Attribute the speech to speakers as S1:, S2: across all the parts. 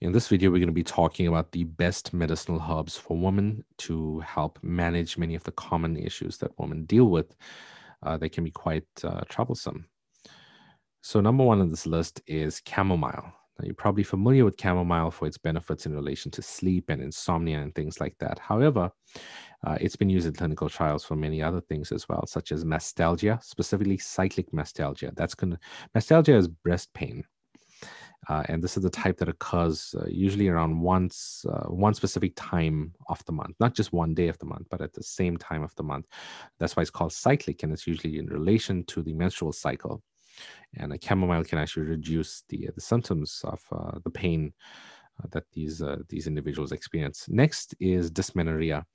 S1: In this video, we're going to be talking about the best medicinal herbs for women to help manage many of the common issues that women deal with. They can be quite troublesome. So number one on this list is chamomile. Now, you're probably familiar with chamomile for its benefits in relation to sleep and insomnia and things like that. However, it's been used in clinical trials for many other things as well, such as mastalgia, specifically cyclic mastalgia. Mastalgia is breast pain. And this is the type that occurs usually around one specific time of the month, not just one day of the month, but at the same time of the month. That's why it's called cyclic, and it's usually in relation to the menstrual cycle. And a chamomile can actually reduce the symptoms of the pain that these individuals experience. Next is dysmenorrhea.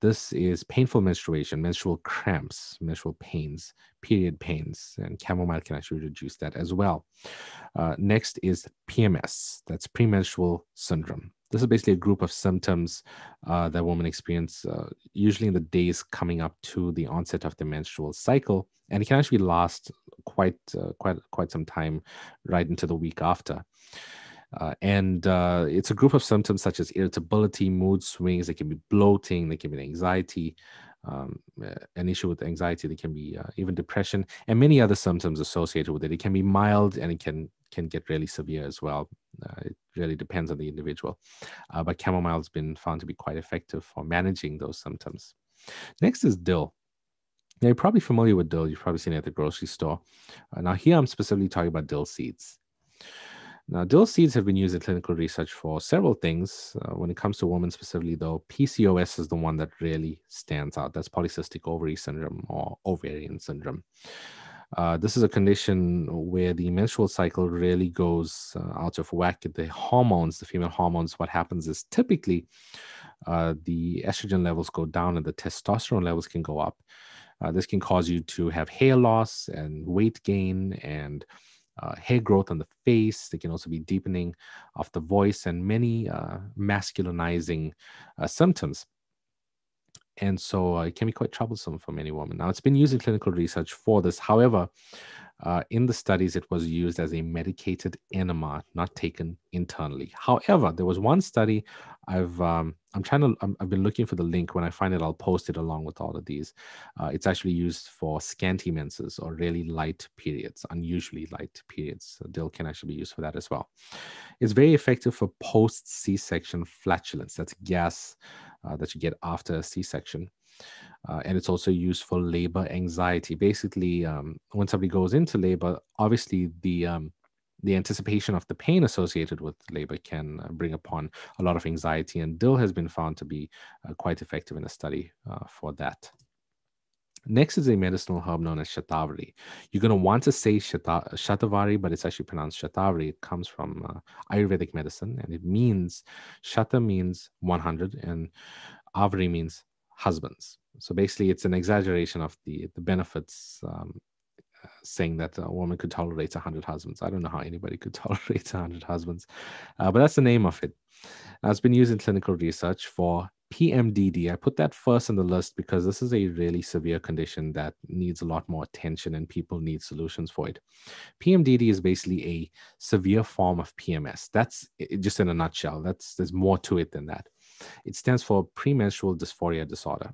S1: This is painful menstruation, menstrual cramps, menstrual pains, period pains, and chamomile can actually reduce that as well. Next is PMS, that's premenstrual syndrome. This is basically a group of symptoms that women experience usually in the days coming up to the onset of the menstrual cycle, and it can actually last quite some time, right into the week after. It's a group of symptoms such as irritability, mood swings. They can be bloating. They can be anxiety. An issue with anxiety. They can be even depression and many other symptoms associated with it. It can be mild and it can get really severe as well. It really depends on the individual. But chamomile has been found to be quite effective for managing those symptoms. Next is dill. Now, you're probably familiar with dill. You've probably seen it at the grocery store. Now, here I'm specifically talking about dill seeds. Now, dill seeds have been used in clinical research for several things. When it comes to women specifically, though, PCOS is the one that really stands out. That's polycystic ovary syndrome or ovarian syndrome. This is a condition where the menstrual cycle really goes out of whack. The hormones, the female hormones, what happens is typically the estrogen levels go down and the testosterone levels can go up. This can cause you to have hair loss and weight gain and hair growth on the face. They can also be deepening of the voice and many masculinizing symptoms. And so it can be quite troublesome for many women. Now, it's been used in clinical research for this. However, in the studies, it was used as a medicated enema, not taken internally. However, there was one study I've been looking for the link. When I find it, I'll post it along with all of these. It's actually used for scanty menses or really light periods, unusually light periods. So dill can actually be used for that as well. It's very effective for post C-section flatulence. That's gas that you get after a C-section. And it's also used for labor anxiety. Basically, when somebody goes into labor, obviously the anticipation of the pain associated with labor can bring upon a lot of anxiety, and dill has been found to be quite effective in a study for that. Next is a medicinal herb known as Shatavari. You're going to want to say Shatavari, but it's actually pronounced Shatavari. It comes from Ayurvedic medicine, and it means, Shata means 100, and Avari means husbands. So basically, it's an exaggeration of the benefits, saying that a woman could tolerate 100 husbands. I don't know how anybody could tolerate 100 husbands, but that's the name of it. Now, it's been used in clinical research for Pmdd. I put that first on the list because this is a really severe condition that needs a lot more attention and people need solutions for it. Pmdd is basically a severe form of PMS. That's it, just in a nutshell. There's more to it than that. It stands for premenstrual dysphoria disorder.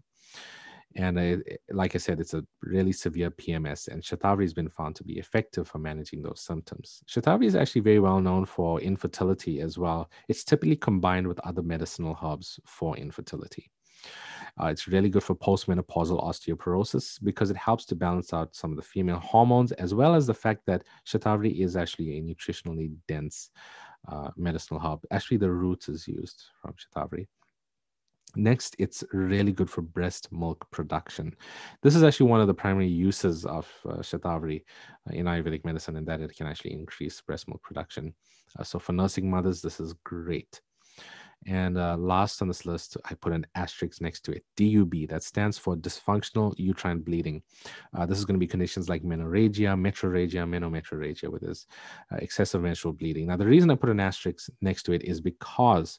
S1: And like I said, it's a really severe PMS, and Shatavari has been found to be effective for managing those symptoms. Shatavari is actually very well known for infertility as well. It's typically combined with other medicinal herbs for infertility. It's really good for postmenopausal osteoporosis because it helps to balance out some of the female hormones, as well as the fact that Shatavari is actually a nutritionally dense medicinal herb. Actually, the roots is used from Shatavari. Next, it's really good for breast milk production. This is actually one of the primary uses of Shatavari in Ayurvedic medicine, in that it can actually increase breast milk production. So for nursing mothers, this is great. And last on this list, I put an asterisk next to it, DUB. That stands for dysfunctional uterine bleeding. This is going to be conditions like menorrhagia, metrorrhagia, menometrorrhagia, with this excessive menstrual bleeding. Now, the reason I put an asterisk next to it is because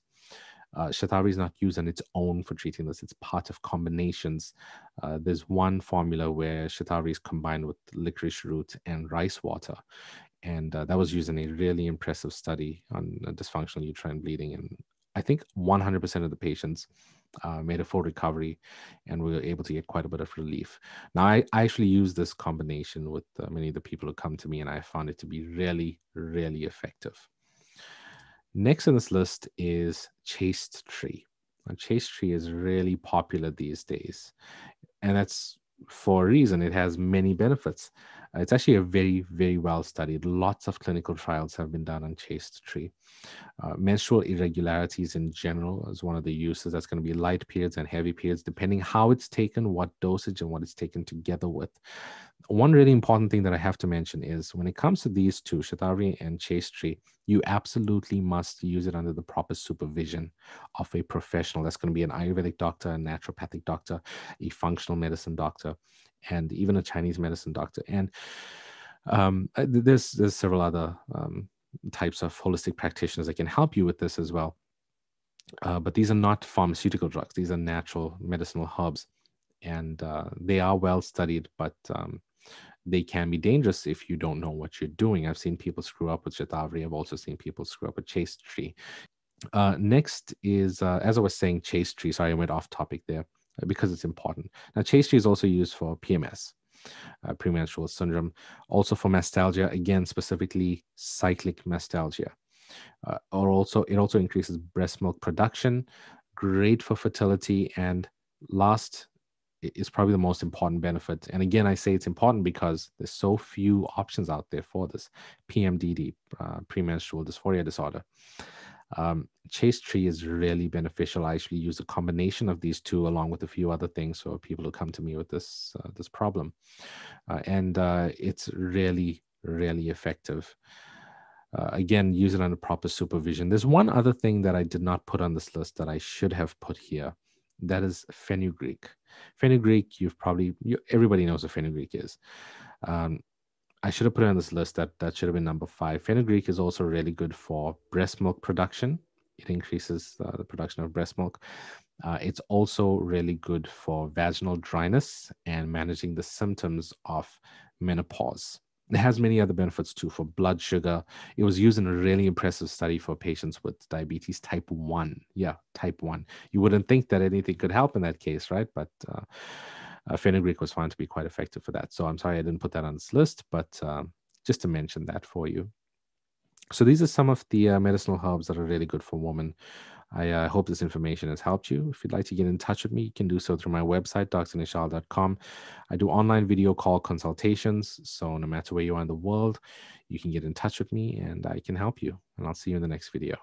S1: Shatavari is not used on its own for treating this. It's part of combinations. There's one formula where Shatavari is combined with licorice root and rice water. And that was used in a really impressive study on dysfunctional uterine bleeding. And I think 100% of the patients made a full recovery, and we were able to get quite a bit of relief. Now, I actually use this combination with many of the people who come to me, and I found it to be really, really effective. Next on this list is Chaste Tree. And Chaste Tree is really popular these days, and that's for a reason. It has many benefits. It's actually a very, very well studied. Lots of clinical trials have been done on Chaste Tree. Menstrual irregularities in general is one of the uses. That's going to be light periods and heavy periods, depending how it's taken, what dosage, and what it's taken together with. One really important thing that I have to mention is when it comes to these two, Shatavari and Chaste Tree, you absolutely must use it under the proper supervision of a professional. That's going to be an Ayurvedic doctor, a naturopathic doctor, a functional medicine doctor, and even a Chinese medicine doctor. And there's several other types of holistic practitioners that can help you with this as well. But these are not pharmaceutical drugs. These are natural medicinal herbs, and they are well studied, but they can be dangerous if you don't know what you're doing. I've seen people screw up with Shatavari. I've also seen people screw up with Chaste Tree. Next is, as I was saying, Chaste Tree. Sorry, I went off topic there because it's important. Now, Chaste Tree is also used for PMS, premenstrual syndrome, also for mastalgia, again, specifically cyclic mastalgia. It also increases breast milk production, great for fertility, and last is probably the most important benefit. And again, I say it's important because there's so few options out there for this PMDD, premenstrual dysphoria disorder. Chaste Tree is really beneficial. I actually use a combination of these two along with a few other things for people who come to me with this problem, and it's really, really effective. Again, use it under proper supervision. There's one other thing that I did not put on this list that I should have put here. That is Fenugreek. Fenugreek, everybody knows what Fenugreek is. I should have put it on this list. That should have been number 5. Fenugreek is also really good for breast milk production. It increases the production of breast milk. It's also really good for vaginal dryness and managing the symptoms of menopause. It has many other benefits too for blood sugar. It was used in a really impressive study for patients with diabetes type 1. Yeah, type 1. You wouldn't think that anything could help in that case, right? But Fenugreek was found to be quite effective for that. So I'm sorry I didn't put that on this list, but just to mention that for you. So these are some of the medicinal herbs that are really good for women. I hope this information has helped you. If you'd like to get in touch with me, you can do so through my website, drnishal.com. I do online video call consultations. So no matter where you are in the world, you can get in touch with me and I can help you. And I'll see you in the next video.